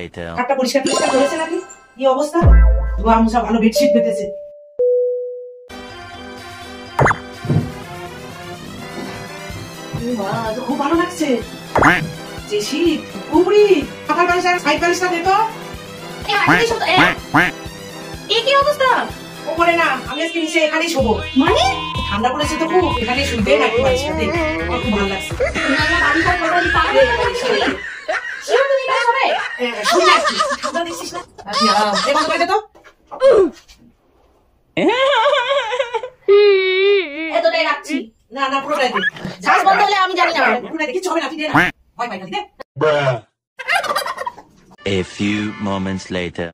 later. একটা পরিষ্কার পরিষ্কার করেছে নাকি? কি অবস্থা? ধোয়া মোছা ভালো বেডশিট পেতেছে। খুব ভালো লাগছে। যে শীত কুবড়ি মাথার বালিশ আর সাইড বালিশটা দে তো। কি অবস্থা? ওপরে না, আমি আজকে নিচে এখানেই শোবো। মানে ঠান্ডা পড়েছে তো খুব, এখানেই শুনতে নাকি বালিশটা দে। আমার খুব ভালো লাগছে। শুনি না কি? ঠান্ডা দেখছিস না? এবার করে দে তো। এতটাই রাখছি। না না পুরোটাই দে। শ্বাস বন্ধ হলে আমি জানি না। পুরোটাই দে, কিছু হবে না, তুই দে না। ভয় পাই না, তুই দে। A few moments later.